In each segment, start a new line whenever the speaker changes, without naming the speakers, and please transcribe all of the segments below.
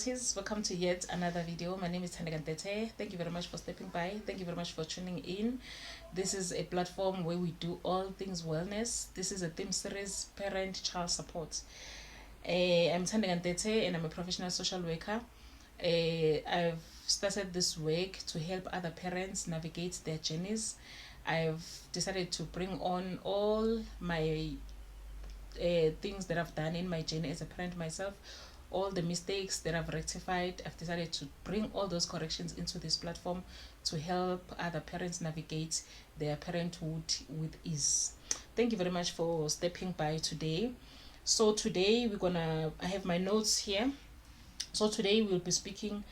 Royalties, welcome to yet another video. My name is Tete. Thank you very much for stepping by. Thank you very much for tuning in. This is a platform where we do all things wellness. This is a theme series, parent child support. I'm Tete and I'm a professional social worker. I've started this work to help other parents navigate their journeys. I've decided to bring on all my things that I've done in my journey as a parent myself, all the mistakes that I've rectified. I've decided to bring all those corrections into this platform to help other parents navigate their parenthood with ease. Thank you very much for stepping by today. So today I have my notes here. So today we'll be speaking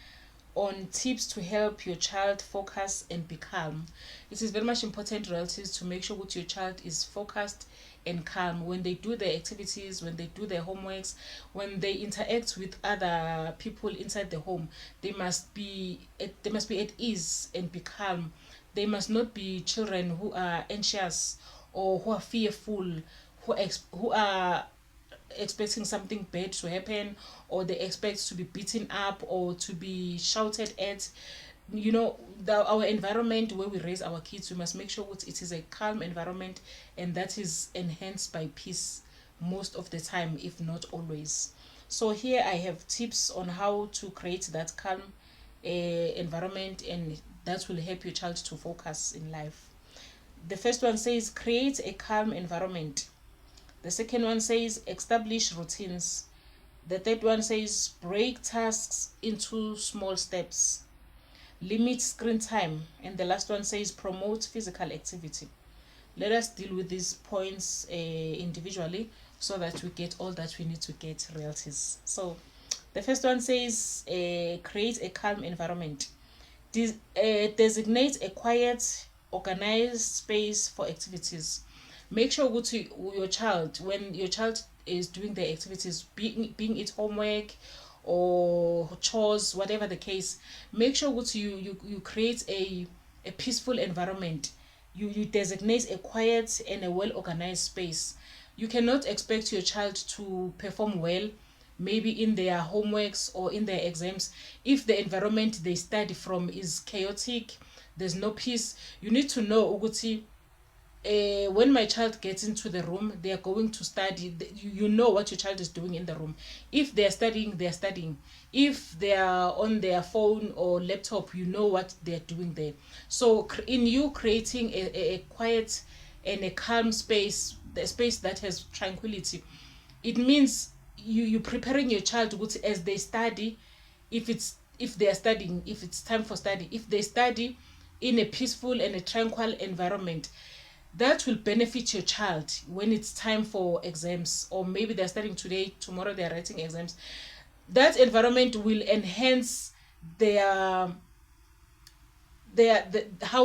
on tips to help your child focus and be calm. It is very much important, relatives, to make sure that your child is focused and calm when they do their activities, when they do their homeworks, when they interact with other people inside the home. They must be at ease and be calm. They must not be children who are anxious or who are fearful, who are expecting something bad to happen, or they expect to be beaten up or to be shouted at. Our environment where we raise our kids, we must make sure it is a calm environment, and that is enhanced by peace most of the time, if not always. So here I have tips on how to create that calm environment, and that will help your child to focus in life. The first one says create a calm environment. The second one says establish routines. The third one says break tasks into small steps. Limit screen time. And the last one says promote physical activity. Let us deal with these points individually so that we get all that we need to get, realities. So the first one says create a calm environment. Designate a quiet, organized space for activities. Make sure your child, when your child is doing their activities, being it homework or chores, whatever the case, make sure you create a peaceful environment. You designate a quiet and a well organized space. You cannot expect your child to perform well, maybe in their homeworks or in their exams, if the environment they study from is chaotic. There's no peace. You need to know, Uguti, when my child gets into the room, they are going to study. You know what your child is doing in the room. If they are studying, they are studying. If they are on their phone or laptop, you know what they are doing there. So in you creating a quiet and a calm space, the space that has tranquility, it means you preparing your child as they study. If they are studying, if it's time for study, if they study in a peaceful and a tranquil environment, that will benefit your child when it's time for exams, or maybe they're studying today, tomorrow they're writing exams. That environment will enhance how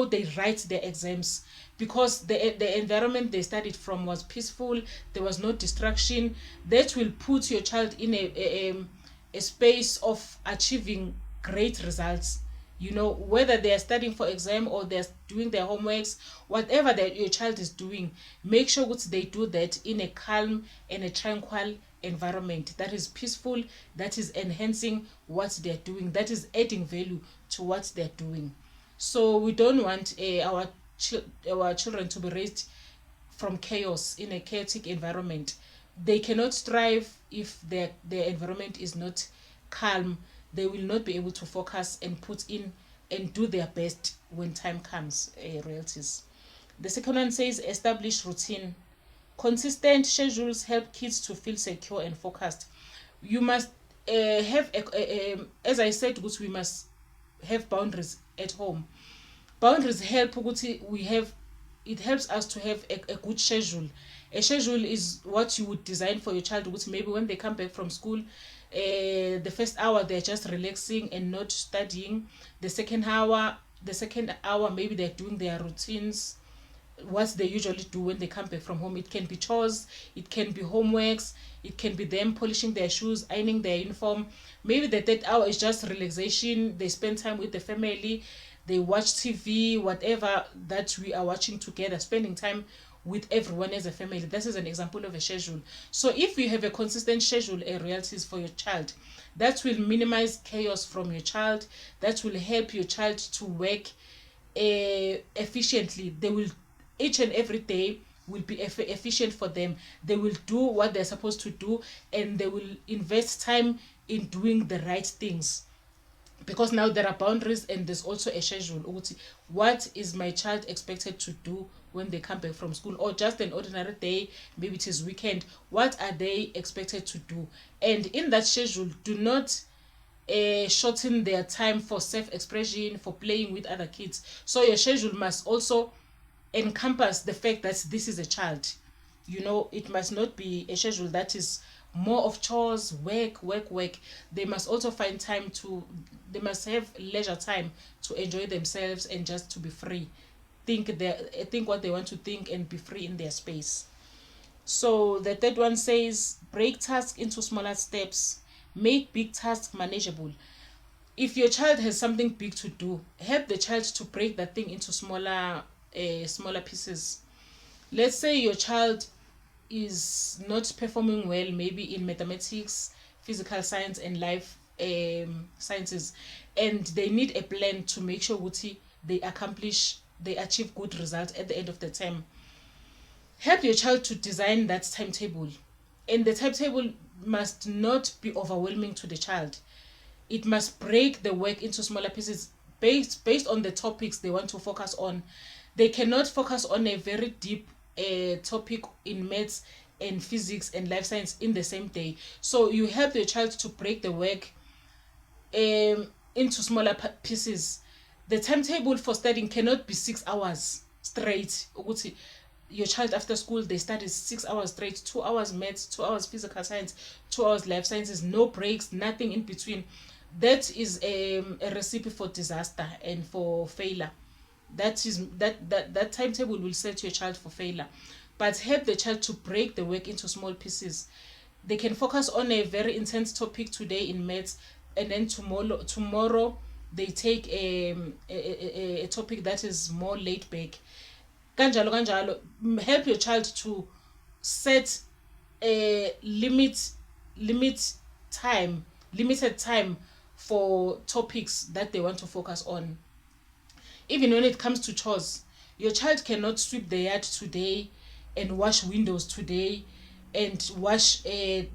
they write their exams, because the environment they studied from was peaceful. There was no distraction. That will put your child in a space of achieving great results. Whether they are studying for exam or they're doing their homeworks, whatever that your child is doing, make sure that they do that in a calm and a tranquil environment that is peaceful, that is enhancing what they're doing, that is adding value to what they're doing. So we don't want our children to be raised from chaos, in a chaotic environment. They cannot thrive if their environment is not calm. They will not be able to focus and put in and do their best when time comes, realities. The second one says establish routine. Consistent schedules help kids to feel secure and focused. You must have, as I said, we must have boundaries at home. Boundaries help, it helps us to have a good schedule. A schedule is what you would design for your child, which maybe when they come back from school, the first hour they're just relaxing and not studying. The second hour maybe they're doing their routines, what they usually do when they come back from home. It can be chores, it can be homeworks, it can be them polishing their shoes, ironing their uniform. Maybe the third hour is just relaxation. They spend time with the family, they watch TV, whatever that we are watching together, spending time with everyone as a family. This is an example of a schedule. So if you have a consistent schedule, a royalties for your child, that will minimize chaos from your child. That will help your child to work efficiently. They will, each and every day will be efficient for them. They will do what they're supposed to do, and they will invest time in doing the right things, because now there are boundaries and there's also a schedule. What is my child expected to do when they come back from school, or just an ordinary day, maybe it is weekend, what are they expected to do? And in that schedule, do not shorten their time for self-expression, for playing with other kids. So your schedule must also encompass the fact that this is a child. It must not be a schedule that is more of chores, work. They must also find time to, they must have leisure time to enjoy themselves and just to be free, think what they want to think and be free in their space. So the third one says, break tasks into smaller steps, make big tasks manageable. If your child has something big to do, help the child to break that thing into smaller pieces. Let's say your child is not performing well, maybe in mathematics, physical science, and life sciences, and they need a plan to make sure they achieve good results at the end of the term. Help your child to design that timetable, and the timetable must not be overwhelming to the child. It must break the work into smaller pieces based on the topics they want to focus on. They cannot focus on a very deep topic in maths and physics and life science in the same day. So you help your child to break the work into smaller pieces. The timetable for studying cannot be 6 hours straight. Your child after school, they study 6 hours straight, 2 hours maths, 2 hours physical science, 2 hours life sciences, no breaks, nothing in between. That is a recipe for disaster and for failure. That timetable will set your child for failure. But help the child to break the work into small pieces. They can focus on a very intense topic today in maths, and then tomorrow they take a topic that is more laid back. Kanjalo. Help your child to set a limited time for topics that they want to focus on. Even when it comes to chores, your child cannot sweep the yard today and wash windows today and wash their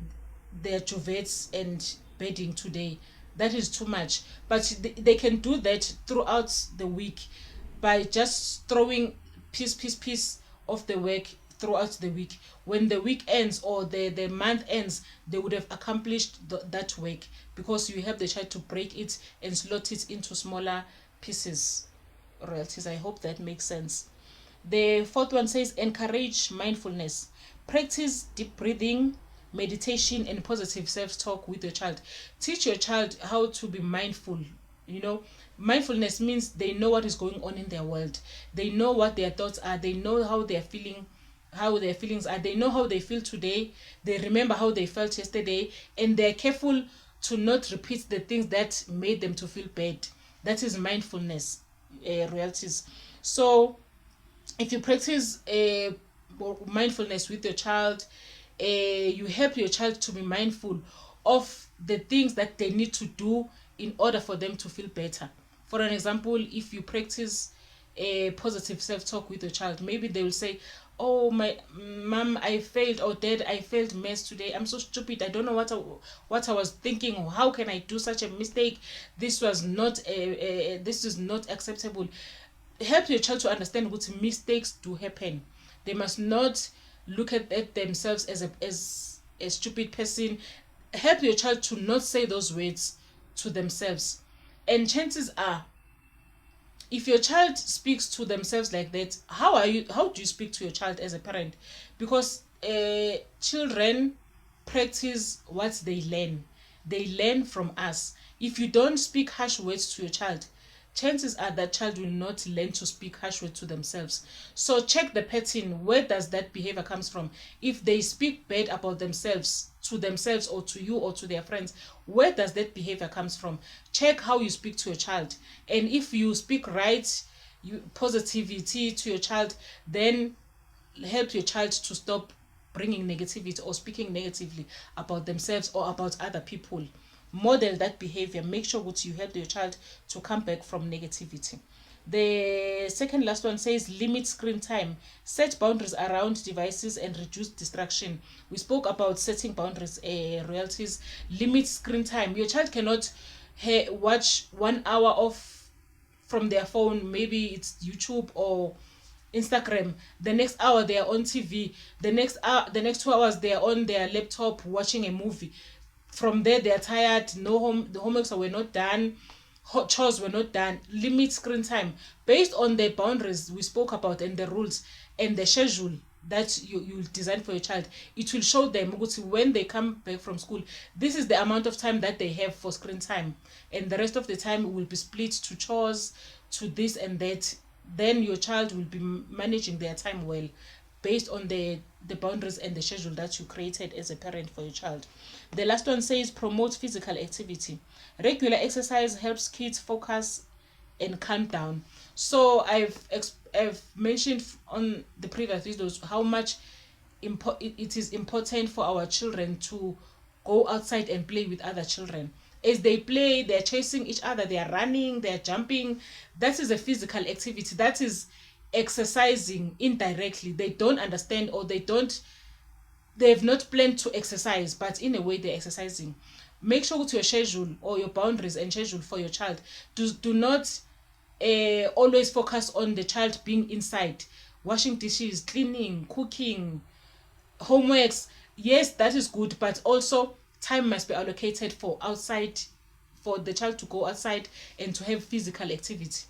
duvets and bedding today. That is too much. But they can do that throughout the week by just throwing piece of the work throughout the week. When the week ends or the month ends, they would have accomplished that work, because you help the child to break it and slot it into smaller pieces. Royalties, I hope that makes sense. The fourth one says, encourage mindfulness. Practice deep breathing, meditation, and positive self-talk with your child. Teach your child how to be mindful. Mindfulness means they know what is going on in their world. They know what their thoughts are. They know how they're feeling, how their feelings are. They know how they feel today. They remember how they felt yesterday, and they're careful to not repeat the things that made them to feel bad. That is mindfulness, royalties. So if you practice mindfulness with your child, you help your child to be mindful of the things that they need to do in order for them to feel better. For an example, if you practice a positive self-talk with your child, maybe they will say, oh, my mom, I failed, or dad, I failed maths today. I'm so stupid. I don't know what I was thinking, or how can I do such a mistake? This is not acceptable. Help your child to understand what mistakes do happen. They must not look at themselves as a stupid person. Help your child to not say those words to themselves. And chances are, if your child speaks to themselves like that, how do you speak to your child as a parent? Because children practice what they learn from us. If you don't speak harsh words to your child, chances are that child will not learn to speak harsh words to themselves. So check the pattern. Where does that behavior comes from? If they speak bad about themselves, to themselves or to you or to their friends, where does that behavior comes from? Check how you speak to your child. And if you speak right, positivity to your child, then help your child to stop bringing negativity or speaking negatively about themselves or about other people. Model that behavior. Make sure that you help your child to come back from negativity. The second last one says limit screen time. Set boundaries around devices and reduce distraction. We spoke about setting boundaries, royalties. Limit screen time. Your child cannot watch 1 hour of from their phone. Maybe it's YouTube or Instagram. The next hour they are on TV. The next 2 hours they are on their laptop watching a movie. From there they are tired. No home. The homeworks were not done. Chores were not done. Limit screen time based on the boundaries we spoke about and the rules and the schedule that you design for your child. It will show them when they come back from school, this is the amount of time that they have for screen time, and the rest of the time will be split to chores, to this and that. Then your child will be managing their time well based on the boundaries and the schedule that you created as a parent for your child. The last one says promote physical activity. Regular exercise helps kids focus and calm down. So I've mentioned on the previous videos how much it is important for our children to go outside and play with other children. As they play, they're chasing each other, they're running, they're jumping. That is a physical activity. That is exercising indirectly. They don't understand, or they've not planned to exercise, but in a way they're exercising. Make sure to your schedule or your boundaries and schedule for your child. Do not always focus on the child being inside, washing dishes, cleaning, cooking, homeworks. Yes, that is good, but also time must be allocated for outside, for the child to go outside and to have physical activity.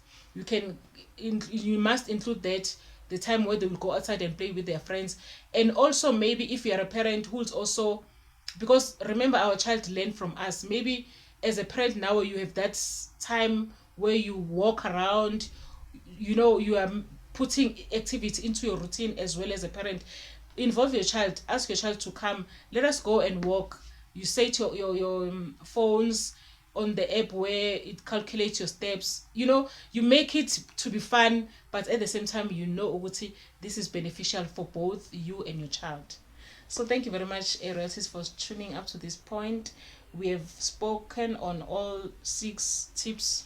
You must include that, the time where they will go outside and play with their friends. And also maybe if you are a parent who's also, because remember our child learn from us, maybe as a parent now you have that time where you walk around, you are putting activity into your routine as well. As a parent, involve your child, ask your child to come, let us go and walk. You set your phones on the app where it calculates your steps. You make it to be fun, but at the same time Uguti, this is beneficial for both you and your child. So thank you very much, Royalties, for tuning up to this point. We have spoken on all 6 tips,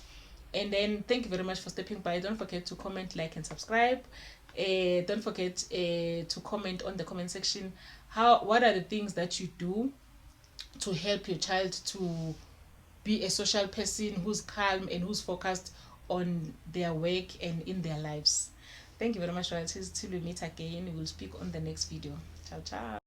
and then thank you very much for stepping by. Don't forget to comment, like, and subscribe. Don't forget to comment on the comment section what are the things that you do to help your child to be a social person who's calm and who's focused on their work and in their lives. Thank you very much, Royalties. Till we meet again, we'll speak on the next video. Ciao, ciao.